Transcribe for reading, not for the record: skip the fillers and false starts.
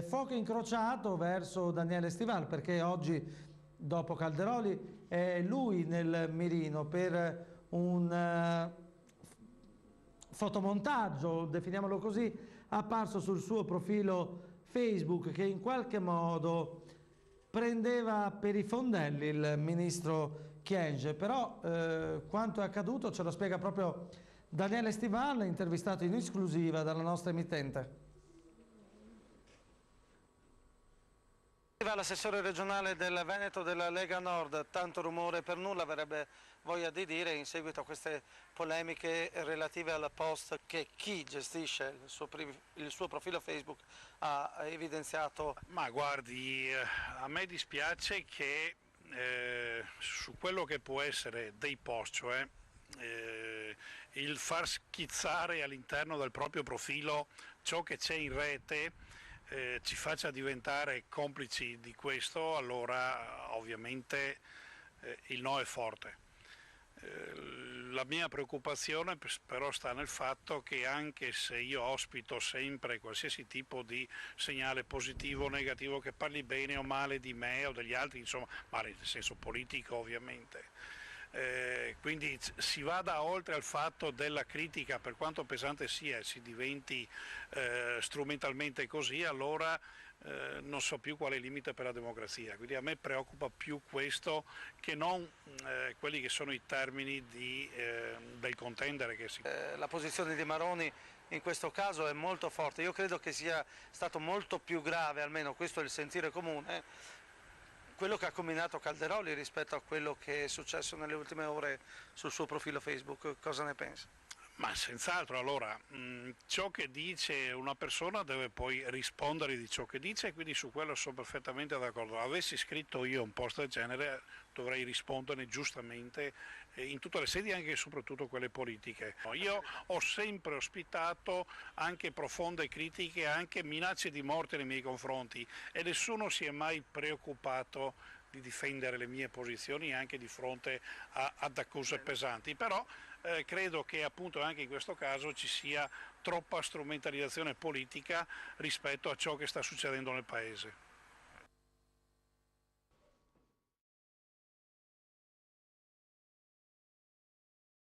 fuoco incrociato verso Daniele Stival, perché oggi, dopo Calderoli, è lui nel mirino per un fotomontaggio, definiamolo così, apparso sul suo profilo Facebook, che in qualche modo prendeva per i fondelli il ministro Kyenge. Però quanto è accaduto ce lo spiega proprio Daniele Stival, intervistato in esclusiva dalla nostra emittente. L'assessore regionale del Veneto della Lega Nord, tanto rumore per nulla, avrebbe voglia di dire, in seguito a queste polemiche relative al post che chi gestisce il suo profilo Facebook ha evidenziato. Ma guardi, a me dispiace che su quello che può essere dei post, cioè il far schizzare all'interno del proprio profilo ciò che c'è in rete, ci faccia diventare complici di questo, allora ovviamente il no è forte. La mia preoccupazione però sta nel fatto che, anche se io ospito sempre qualsiasi tipo di segnale positivo o negativo che parli bene o male di me o degli altri, insomma, male nel senso politico ovviamente, quindi si vada oltre al fatto della critica, per quanto pesante sia, e si diventi strumentalmente così, allora non so più quale è il limite per la democrazia. Quindi a me preoccupa più questo che non quelli che sono i termini del contendere che si... La posizione di Maroni in questo caso è molto forte. Io credo che sia stato molto più grave, almeno questo è il sentire comune, quello che ha combinato Calderoli rispetto a quello che è successo nelle ultime ore sul suo profilo Facebook. Cosa ne pensi? Ma senz'altro, allora, ciò che dice una persona deve poi rispondere di ciò che dice, e quindi su quello sono perfettamente d'accordo. Avessi scritto io un post del genere, dovrei risponderne giustamente in tutte le sedi, anche e soprattutto quelle politiche. Io ho sempre ospitato anche profonde critiche, anche minacce di morte nei miei confronti, e nessuno si è mai preoccupato di difendere le mie posizioni anche di fronte ad accuse pesanti, però credo che appunto anche in questo caso ci sia troppa strumentalizzazione politica rispetto a ciò che sta succedendo nel Paese.